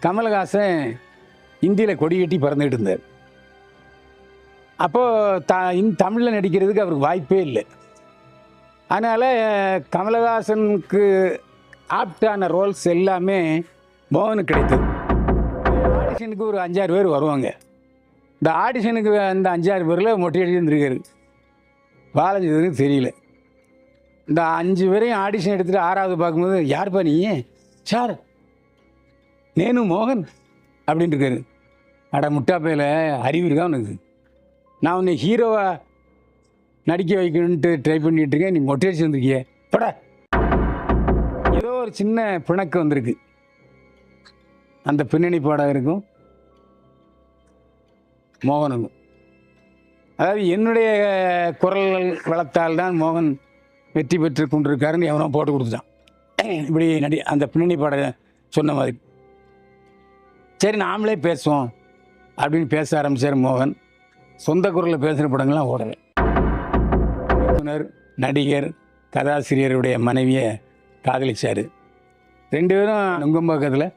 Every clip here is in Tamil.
கமலஹாசன் ஹிந்தியில் கொடி கட்டி பறந்துகிட்டு இருந்தார். அப்போது தமிழில் நடிக்கிறதுக்கு அவருக்கு வாய்ப்பே இல்லை. அதனால் கமலஹாசனுக்கு ஆப்டான ரோல்ஸ் எல்லாமே மோகனுக்கு கிடைத்தது. ஆடிஷனுக்கு ஒரு 5-6 பேர் வருவாங்க. இந்த ஆடிஷனுக்கு அந்த 5-6 பேரில் மொட்டை அடிச்சு இருந்திருக்காரு. வாழஞ்சதுன்னு தெரியல. இந்த 5 பேரையும் ஆடிஷன் எடுத்துகிட்டு 6வது பார்க்கும்போது, யார்ப்பா நீ? சார் நேனு மோகன் அப்படின்ட்டு இருக்காரு. அட முட்டாப்பையில் அறிவு இருக்கா உனக்கு? நான் உன்னை ஹீரோவாக நடிக்க வைக்கணுன்ட்டு ட்ரை பண்ணிகிட்டு இருக்கேன், நீ மொட்டை அடிச்சு வந்திருக்கிய பட. ஏதோ ஒரு சின்ன பிணக்கு வந்திருக்கு அந்த பின்னணி பாடகருக்கும் மோகனுக்கும். அதாவது என்னுடைய குரல் வளர்த்தால் தான் மோகன் வெற்றி பெற்று கொண்டிருக்காருன்னு எவனோ போட்டு கொடுத்துட்டான். இப்படி அந்த பின்னணி பாடகர் சொன்ன மாதிரி. சரி நாமளே பேசுவோம் அப்படின்னு பேச ஆரம்பித்தார் மோகன். சொந்த குரலில் பேசுகிற படங்கள்லாம் ஓடலை. இயக்குனர், நடிகர், கதாசிரியருடைய மனைவியை காதலிச்சார். 2 பேரும் நுங்கம்பாக்கத்தில்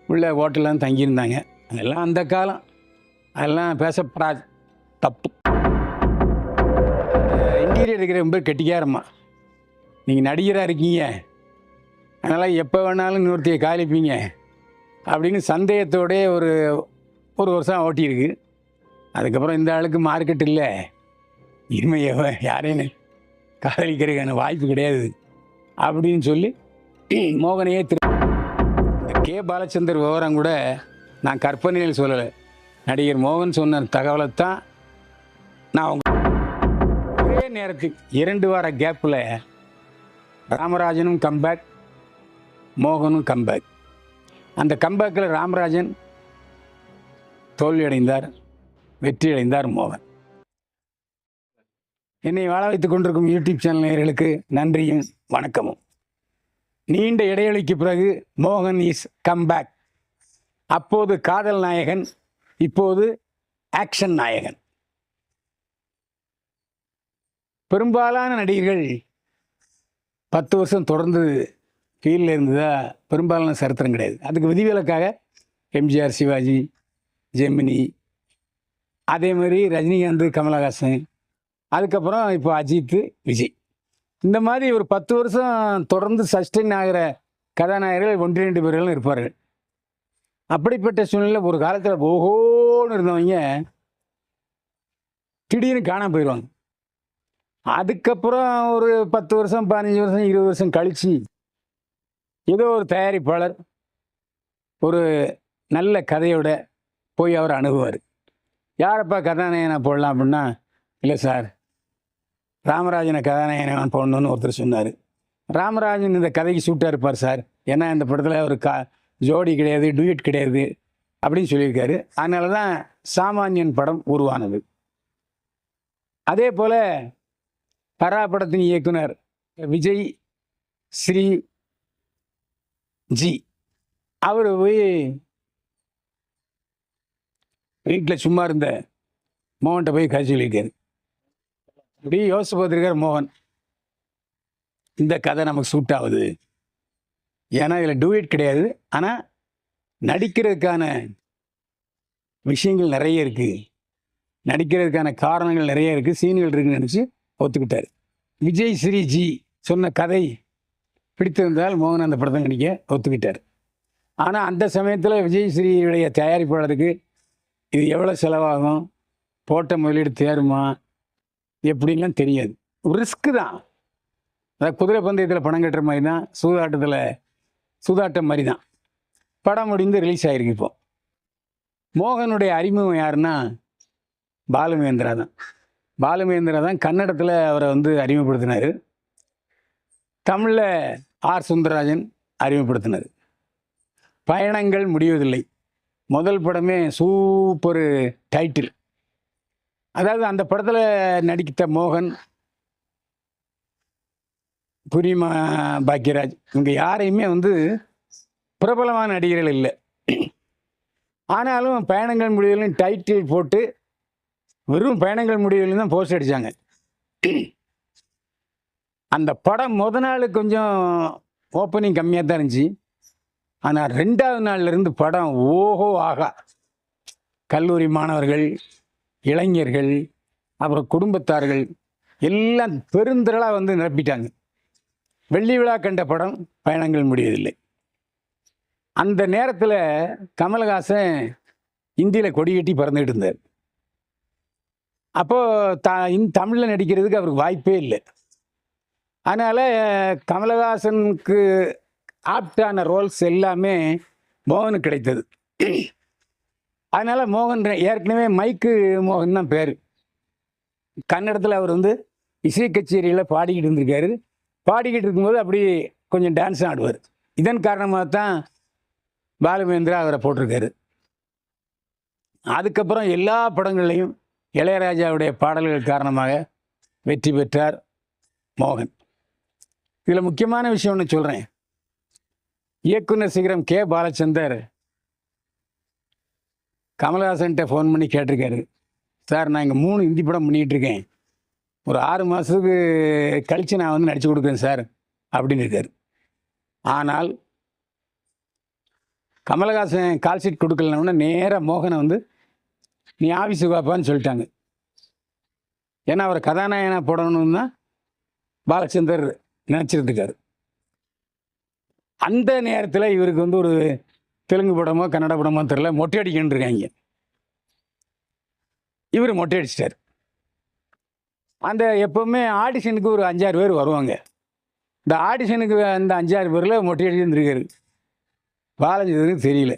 உள்ள ஹோட்டலில் தங்கியிருந்தாங்க. அதெல்லாம் அந்த காலம், அதெல்லாம் பேசப்படாது, தப்பு. இன்டீரியர் இருக்கிற ரொம்ப கெட்டிக்காரம்மா, நீங்கள் நடிகராக இருக்கீங்க, அதனால் எப்போ வேணாலும் இன்னொருத்தையை காலிப்பீங்க அப்படின்னு சந்தேகத்தோடே ஒரு வருஷம் ஓட்டியிருக்கு. அதுக்கப்புறம் இந்த ஆளுக்கு மார்க்கெட் இல்லை, இனிமையை யாரையும் காதலிக்கிறதுக்கான வாய்ப்பு கிடையாது அப்படின்னு சொல்லி மோகனையே இந்த கே பாலச்சந்தர் விவரம் கூட நான் கற்பனையில் சொல்லலை. நடிகர் மோகன் சொன்ன தகவலைத்தான் நான் ஒரே நேரத்துக்கு 2 வார கேப்பில் ராமராஜனும் கம்பேக், மோகனும் கம்பேக். அந்த கம்பேக்கில் ராமராஜன் தோல்வி அடைந்தார், வெற்றி அடைந்தார் மோகன். என்னை வாழ வைத்துக் கொண்டிருக்கும் யூடியூப் சேனல் நேயர்களுக்கு நன்றியும் வணக்கமும். நீண்ட இடைவெளிக்கு பிறகு மோகன் இஸ் கம்பேக். அப்போது காதல் நாயகன், இப்போது ஆக்ஷன் நாயகன். பெரும்பாலான நடிகர்கள் 10 வருஷம் தொடர்ந்து ஃபீல்டில் இருந்ததா பெரும்பாலான சரித்திரம் கிடையாது. அதுக்கு விதிவிலக்காக எம்ஜிஆர், சிவாஜி, ஜெமினி, அதே மாதிரி ரஜினிகாந்த், கமலஹாசன், அதுக்கப்புறம் இப்போ அஜித், விஜய். இந்த மாதிரி ஒரு 10 வருஷம் தொடர்ந்து சஸ்டெயின் ஆகிற கதாநாயகர்கள் 1-2 பேர்களும் இருப்பார்கள். அப்படிப்பட்ட சூழ்நிலை ஒரு காலத்தில் ஓஹோன்னு இருந்தவங்க திடீர்னு காணாமல் போயிடுவாங்க. அதுக்கப்புறம் ஒரு 10 வருஷம், 15 வருஷம், 20 வருஷம் கழித்து ஏதோ ஒரு தயாரிப்பாளர் ஒரு நல்ல கதையோட போய் அவர் அணுகுவார். யாரப்பா கதாநாயகனை போடலாம் அப்படின்னா, இல்லை சார் ராமராஜனை கதாநாயகனை போடணுன்னு ஒருத்தர் சொன்னார். ராமராஜன் இந்த கதைக்கு சூட்டாக இருப்பார் சார், ஏன்னா இந்த படத்தில் ஒரு ஜோடி கிடையாது, டூயட் கிடையாது அப்படின்னு சொல்லியிருக்காரு. அதனால தான் சாமானியன் படம் உருவானது. அதே போல் பரா படத்தின் இயக்குனர் விஜய் ஸ்ரீ ஜி, அவர் போய் வீட்டில் சும்மா இருந்த மோகன்கிட்ட போய் கதை சொல்லியிருக்காரு. இப்படி யோசிச்சு பார்த்துருக்கார் மோகன், இந்த கதை நமக்கு சூட் ஆகுது, ஏன்னா இதில் டூயட் கிடையாது, ஆனால் நடிக்கிறதுக்கான விஷயங்கள் நிறைய இருக்குது, நடிக்கிறதுக்கான காரணங்கள் நிறைய இருக்குது, சீன்கள் இருக்குன்னு நினச்சி ஒத்துக்கிட்டார். விஜய் ஸ்ரீ ஜி சொன்ன கதை பிடித்திருந்தால் மோகன் அந்த படத்தை நடிக்க ஒத்துக்கிட்டார். ஆனால் அந்த சமயத்தில் விஜய் ஸ்ரீயுடைய தயாரிப்பாளருக்கு இது எவ்வளோ செலவாகும், போட்ட முதலீடு தேருமா எப்படின்லாம் தெரியாது. ஒரு ரிஸ்க்கு தான். அதாவது குதிரை பந்தயத்தில் பணம் கட்டுற மாதிரி தான், சூதாட்டம் மாதிரி தான். படம் முடிந்து ரிலீஸ் ஆகிருக்கு. இப்போ மோகனுடைய அறிமுகம் யாருன்னா பாலுமகேந்திரா தான். பாலுமகேந்திரா தான் கன்னடத்தில் அவரை அறிமுகப்படுத்தினார். தமிழில் ஆர் சுந்தரராஜன் அறிமுகப்படுத்தினார். பயணங்கள் முடிவதில்லை முதல் படமே சூப்பர் டைட்டில். அதாவது அந்த படத்தில் நடித்த மோகன், புரிமா பாக்யராஜ், இவங்க யாரையுமே பிரபலமான நடிகர்கள் இல்லை. ஆனாலும் பயணங்கள் முடிவுலையும் டைட்டில் போட்டு வெறும் பயணங்கள் முடிவுலையும் தான் போஸ்ட் அடித்தாங்க. அந்த படம் முத நாள் கொஞ்சம் ஓப்பனிங் கம்மியாக தான் இருந்துச்சு. ஆனால் 2வது நாள்லேருந்து படம் ஓஹோ ஆகா. கல்லூரி மாணவர்கள், இளைஞர்கள், அப்புறம் குடும்பத்தார்கள் எல்லாம் பெருந்திரளாக வந்து நிரப்பிட்டாங்க. வெள்ளி விழா கண்ட படம் பயணங்கள் முடிவதில்லை. அந்த நேரத்தில் கமலஹாசன் இந்தியில் கொடி கட்டி பறந்துகிட்டு இருந்தார். அப்போது தமிழில் நடிக்கிறதுக்கு அவருக்கு வாய்ப்பே இல்லை. அதனால் கமலஹாசனுக்கு ஆப்டான ரோல்ஸ் எல்லாமே மோகனுக்கு கிடைத்தது. அதனால் மோகன் ஏற்கனவே மைக்கு மோகன் தான் பேர். கன்னடத்தில் அவர் வந்து இசை கச்சேரியில் பாடிக்கிட்டு இருந்திருக்காரு. பாடிக்கிட்டு இருக்கும்போது அப்படி கொஞ்சம் டான்ஸ் ஆடுவார். இதன் காரணமாக தான் பாலுமேந்திரா அவரை போட்டிருக்காரு. அதுக்கப்புறம் எல்லா படங்கள்லையும் இளையராஜாவுடைய பாடல்கள் காரணமாக வெற்றி பெற்றார் மோகன். இதில் முக்கியமான விஷயம் ஒன்று சொல்கிறேன். இயக்குனர் சிகரம் கே பாலச்சந்தர் கமலஹாசன்கிட்ட ஃபோன் பண்ணி கேட்டிருக்காரு, சார் நான் இங்கே 3 ஹிந்தி படம் பண்ணிகிட்டு இருக்கேன், ஒரு 6 மாதத்துக்கு கழித்து நான் வந்து நடித்து கொடுக்குறேன் சார் அப்படின்னு இருக்கார். ஆனால் கமலஹாசன் கால் ஷீட் கொடுக்கலன்னா நேராக மோகனை வந்து நீ ஆஃபீஸுக்கு வாப்பான்னு சொல்லிட்டாங்க. ஏன்னா அவர் கதாநாயகனாக போடணும்னு தான் பாலச்சந்தர் நினச்சிட்டு இருக்காரு. அந்த நேரத்தில் இவருக்கு வந்து ஒரு தெலுங்கு படமோ கன்னட படமோ தெரில, மொட்டை அடிக்கணுன்னு இருக்காங்க. இவர் மொட்டை அடிச்சிட்டார். அந்த எப்போவுமே ஆடிஷனுக்கு ஒரு 5-6 பேர் வருவாங்க. இந்த ஆடிஷனுக்கு அந்த 5-6 பேரில் மொட்டை அடிச்சுருந்துருக்காரு. பாலச்சந்தருக்கு தெரியல.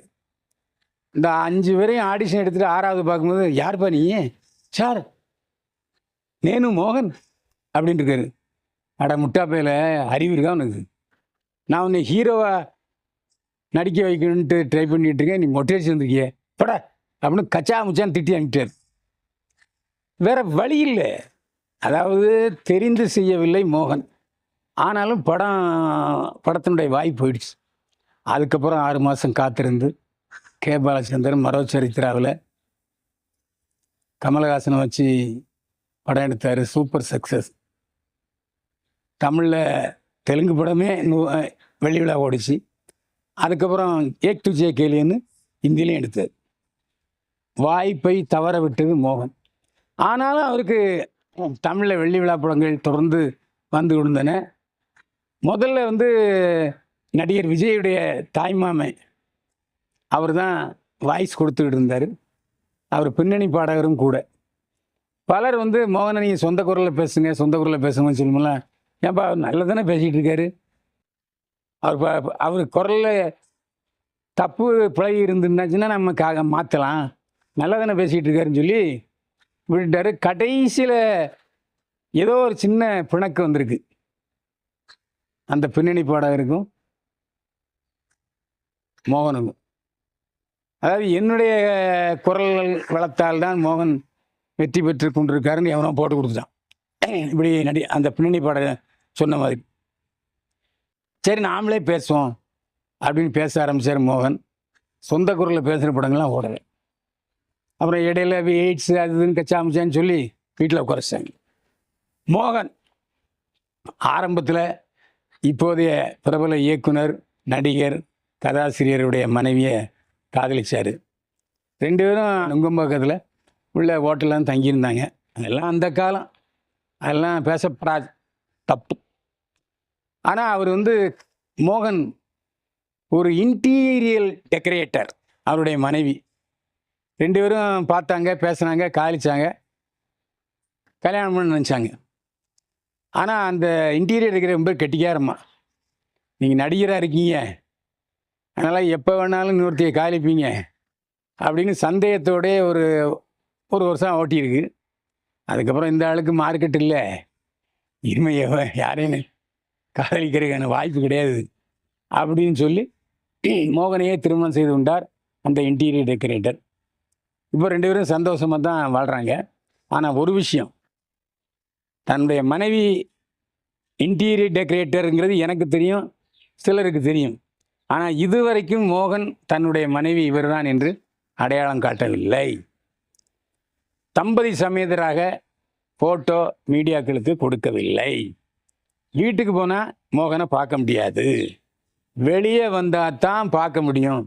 இந்த 5 பேரையும் ஆடிஷன் எடுத்துகிட்டு 6வது பார்க்கும்போது, யார்ப்பா நீ? சார் நேனு மோகன் அப்படின்ட்டு இருக்காரு. அட முட்டாப்பையில் அறிவு இருக்கா உனக்கு? நான் உன்னை ஹீரோவாக நடிக்க வைக்கணுன்ட்டு ட்ரை பண்ணிகிட்டு இருக்கேன், நீ மொட்டை அடிச்சு வந்துருக்கிய பட அப்படின்னு கச்சா முச்சான்னு திட்டி அனுப்பிட்டார். வேறு வழி இல்லை. அதாவது தெரிந்து செய்யவில்லை மோகன். ஆனாலும் படத்தினுடைய வாய்ப்பு போயிடுச்சு. அதுக்கப்புறம் 6 மாதம் காத்திருந்து கே பாலச்சந்தர் மரோ சரித்திராவில் கமலஹாசனை வச்சு படம் எடுத்தார். Super success. தமிழில் தெலுங்கு படமே வெள்ளி விழா ஓடிச்சு. அதுக்கப்புறம் ஏக் துஜே கேலின்னு ஹிந்திலையும் எடுத்தார். வாய்ப்பை தவற விட்டது மோகன். ஆனாலும் அவருக்கு தமிழில் வெள்ளி விழா படங்கள் தொடர்ந்து வந்து கொண்டன. முதல்ல வந்து நடிகர் விஜயுடைய தாய்மாமை அவர் தான் வாய்ஸ் கொடுத்துக்கிட்டு இருந்தார். அவர் பின்னணி பாடகரும் கூட. பலர் வந்து மோகனை நீங்கள் சொந்த குரலில் பேசுங்க, சொந்த குரலில் பேசுங்கன்னு சொல்லும்போல, ஏன்பா அவர் நல்லா தானே பேசிகிட்டு இருக்காரு, அவர் குரலில் தப்பு பிழை இருந்துருந்துச்சுன்னா நம்ம மாற்றலாம், நல்லா தானே பேசிகிட்டு இருக்காருன்னு சொல்லி விட்டுட்டார். கடைசியில் ஏதோ ஒரு சின்ன பிணக்கு வந்திருக்கு அந்த பின்னணி பாடகருக்கும் மோகனுக்கும். அதாவது என்னுடைய குரல் வளத்தால் தான் மோகன் வெற்றி பெற்று கொண்டிருக்காருன்னு எவனோ போட்டு கொடுத்துட்டான். இப்படி அந்த பின்னணி பாடகர் சொன்ன மாதிரி. சரி நாமளே பேசுவோம் அப்படின்னு பேச ஆரம்பித்தார் மோகன். சொந்த குரலில் பேசுகிற படங்கள்லாம் ஓடலை. அப்புறம் இடையில எய்ட்ஸு அது இதுன்னு கச்சாமிச்சான்னு சொல்லி வீட்டில் உட்காரச்சாங்க. மோகன் ஆரம்பத்தில் இப்போதைய பிரபல இயக்குனர், நடிகர், கதாசிரியருடைய மனைவியை காதலிச்சார். 2 பேரும் நுங்கம்பாக்கத்தில் உள்ள ஹோட்டலில் தங்கியிருந்தாங்க. அதெல்லாம் அந்த காலம், அதெல்லாம் பேசப்படாது, தப்பு. ஆனால் அவர் வந்து மோகன் ஒரு இன்டீரியல் டெக்கரேட்டர். அவருடைய மனைவி 2 பேரும் பார்த்தாங்க, பேசுனாங்க, காதலிச்சாங்க, கல்யாணம் பண்ண நினச்சாங்க. ஆனால் அந்த இன்டீரியர் டெக்கரேட்டர் ரொம்ப கெட்டிக்காரம்மா. நீங்கள் நடிகராக இருக்கீங்க, அதனால் எப்போ வேணாலும் இன்னொருத்தையை காதலிப்பீங்க அப்படின்னு சந்தேகத்தோடே ஒரு வருஷம் ஓட்டியிருக்கு. அதுக்கப்புறம் இந்த ஆளுக்கு மார்க்கெட் இல்லை, இனிமையை யாரையும் காதலிக்கிறதுக்கான வாய்ப்பு கிடையாது அப்படின்னு சொல்லி மோகனையே திருமணம் செய்து கொண்டார் அந்த இன்டீரியர் டெக்கரேட்டர். இப்போ 2 பேரும் சந்தோஷமாக தான் வாழ்கிறாங்க. ஆனால் ஒரு விஷயம், தன்னுடைய மனைவி இன்டீரியர் டெக்கரேட்டருங்கிறது எனக்கு தெரியும், சிலருக்கு தெரியும். ஆனால் இதுவரைக்கும் மோகன் தன்னுடைய மனைவி இவர்தான் என்று அடையாளம் காட்டவில்லை. தம்பதி சமேதராக ஃபோட்டோ மீடியாக்களுக்கு கொடுக்கவில்லை. வீட்டுக்கு போனால் மோகனை பார்க்க முடியாது. வெளியே வந்தால் தான் பார்க்க முடியும்.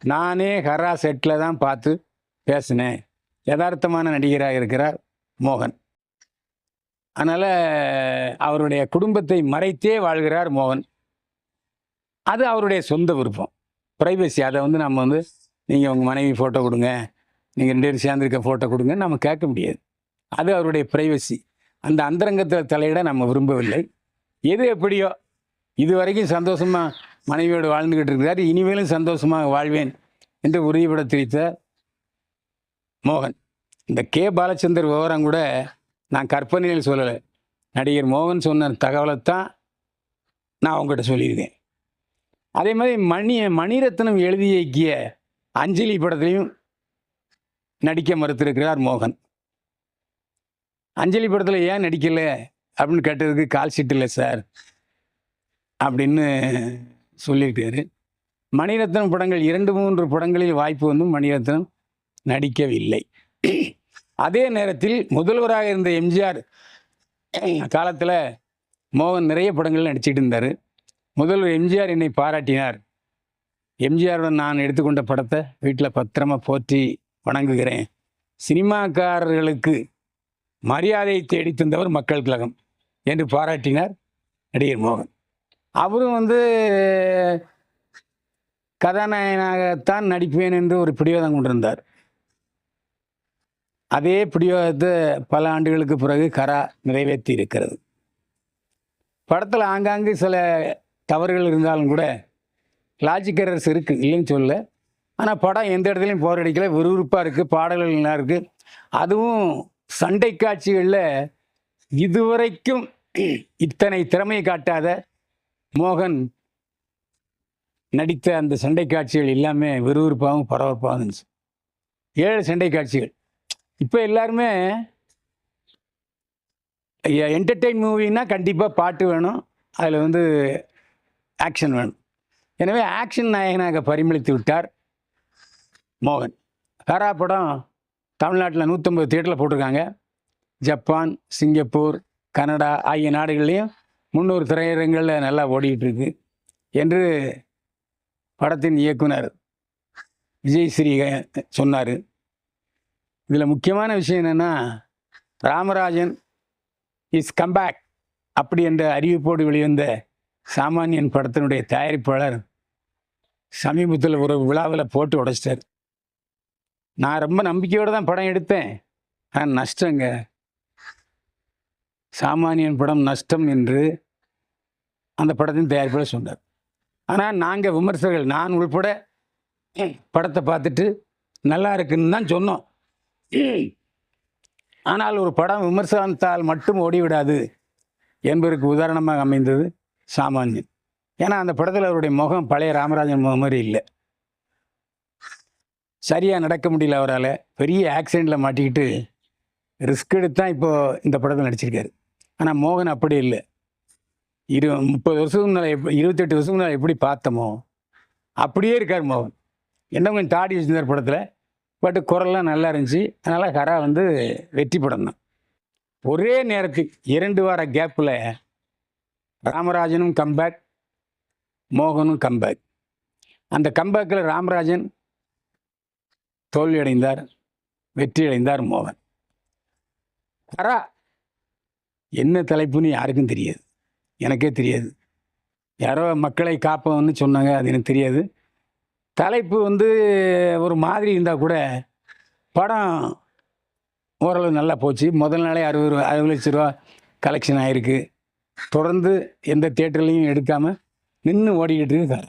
நானே ஹரா செட்டில் தான் பார்த்து பேசினேன். யதார்த்தமான நடிகராக இருக்கிறார் மோகன். அதனால் அவருடைய குடும்பத்தை மறைத்தே வாழ்கிறார் மோகன். அது அவருடைய சொந்த விருப்பம், ப்ரைவசி. அதை வந்து நம்ம வந்து நீங்கள் உங்கள் மனைவி ஃபோட்டோ கொடுங்க, நீங்கள் 2 பேரும் சேர்ந்துருக்க ஃபோட்டோ கொடுங்க நம்ம கேட்க முடியாது. அது அவருடைய ப்ரைவசி. அந்த அந்தரங்கத்தில் தலையிட நம்ம விரும்பவில்லை. எது எப்படியோ இது வரைக்கும் சந்தோஷமாக மனைவியோடு வாழ்ந்துக்கிட்டு இருக்கிறார். இனிமேலும் சந்தோஷமாக வாழ்வேன் என்று உறுதிபட தெரிவித்த மோகன். இந்த கே. பாலச்சந்தர் விவரம் கூட நான் கற்பனையில் சொல்லலை. நடிகர் மோகன் சொன்ன தகவலைத்தான் நான் அவங்ககிட்ட சொல்லியிருக்கேன். அதே மாதிரி மணிரத்னம் எழுதி இயக்கிய அஞ்சலி படத்திலையும் நடிக்க மறுத்திருக்கிறார் மோகன். அஞ்சலி படத்தில் ஏன் நடிக்கலை அப்படின்னு கேட்டதுக்கு கால் ஷீட் இல்லை சார் அப்படின்னு சொல்லியிருக்காரு. மணிரத்னம் படங்கள் 2-3 படங்களில் வாய்ப்பு வந்தும் மணிரத்னம் நடிக்கவில்லை. அதே நேரத்தில் முதல்வராக இருந்த எம்ஜிஆர் காலத்தில் மோகன் நிறைய படங்கள் நடிச்சிட்டு இருந்தார். முதல்வர் எம்ஜிஆர் என்னை பாராட்டினார். எம்ஜிஆருடன் நான் எடுத்துக்கொண்ட படத்தை வீட்டில் பத்திரமா போற்றி வணங்குகிறேன். சினிமாக்காரர்களுக்கு மரியாதை தேடி தந்தவர் மக்கள் திலகம் என்று பாராட்டினார் நடிகர் மோகன். அவரும் வந்து கதாநாயகனாகத்தான் நடிப்பேன் என்று ஒரு பிடிவாதம் கொண்டிருந்தார். அதே பிடிவாதத்தை பல ஆண்டுகளுக்கு பிறகு கரா நிறைவேற்றி இருக்கிறது. படத்தில் ஆங்காங்கு சில தவறுகள் இருந்தாலும் கூட லாஜிக் எரர்ஸ் இருக்குது, இல்லைன்னு சொல்ல. ஆனால் படம் எந்த இடத்துலையும் போர் அடிக்கல, விறுவிறுப்பாக இருக்குது, பாடல்கள் நல்லா இருக்குது. அதுவும் சண்டை காட்சிகளில் இதுவரைக்கும் இத்தனை திறமையை காட்டாத மோகன் நடித்த அந்த சண்டை காட்சிகள் எல்லாமே விறுவிறுப்பாகவும் பரபரப்பாகவும் இருந்துச்சு. 7 சண்டை காட்சிகள். இப்போ எல்லாருமே என்டர்டெயின் மூவின்னா கண்டிப்பாக பாட்டு வேணும், அதில் வந்து ஆக்ஷன் வேணும். எனவே ஆக்ஷன் நாயகனாக பரிமளித்து விட்டார் மோகன். ஹரா படம் தமிழ்நாட்டில் 150 தியேட்டரில் போட்டிருக்காங்க. ஜப்பான், சிங்கப்பூர், கனடா ஆகிய நாடுகள்லேயும் 300 திரையரங்களில் நல்லா ஓடிக்கிட்டு இருக்கு என்று படத்தின் இயக்குனர் விஜய் ஸ்ரீ சொன்னார். இதில் முக்கியமான விஷயம் என்னென்னா, ராமராஜன் இஸ் கம்பேக் அப்படி என்ற அறிவிப்போடு வெளிவந்த சாமானியன் படத்தினுடைய தயாரிப்பாளர் சமீபத்தில் ஒரு விழாவில் போட்டு உடைச்சிட்டார். நான் ரொம்ப நம்பிக்கையோடு தான் படம் எடுத்தேன், ஆனால் நஷ்டங்க, சாமானியன் படம் நஷ்டம் என்று அந்த படத்தின் தயாரிப்பாளர் சொன்னார். ஆனால் நாங்கள் விமர்சகர்கள், நான் உள்பட படத்தை பார்த்துட்டு நல்லா இருக்குன்னு தான் சொன்னோம். ஆனால் ஒரு படம் விமர்சனத்தால் மட்டும் ஓடிவிடாது என்பதற்கு உதாரணமாக அமைந்தது சாமானியன். ஏன்னா அந்த படத்தில் அவருடைய முகம் பழைய ராமராஜன் முகம் மாதிரி இல்லை. சரியாக நடக்க முடியல அவரால். பெரிய ஆக்சிடெண்ட்டில் மாட்டிக்கிட்டு ரிஸ்க் எடுத்து தான் இப்போது இந்த படத்தில் நடிச்சிருக்காரு. ஆனால் மோகன் அப்படி இல்லை. 30 வருஷத்துக்கு முன்னால் 28 வருஷத்துக்கு முன்னால் எப்படி பார்த்தோமோ அப்படியே இருக்கார் மோகன். என்ன கொஞ்சம் தாடி வச்சிருந்தார் படத்தில், பட் குரல்லாம் நல்லா இருந்துச்சு. அதனால் ஹரா வந்து வெற்றி படம் தான். ஒரே நேரத்துக்கு 2 வார கேப்பில் ராமராஜனும் கம்பேக், மோகனும் கம்பேக். அந்த கம்பேக்கில் ராமராஜன் தோல்வி அடைந்தார், வெற்றி அடைந்தார் மோகன். ஹரா என்ன தலைப்புன்னு யாருக்கும் தெரியாது, எனக்கே தெரியாது. யாரோ மக்களை காப்பவன்னு சொன்னாங்க, அது எனக்கு தெரியாது. தலைப்பு வந்து ஒரு மாதிரி இருந்தால் கூட படம் ஓரளவு நல்லா போச்சு. முதல் நாளே 60 லட்ச ரூபா கலெக்ஷன் ஆகிருக்கு. தொடர்ந்து எந்த தியேட்டர்லையும் எடுக்காமல் நின்று ஓடிக்கிட்டு இருக்கு.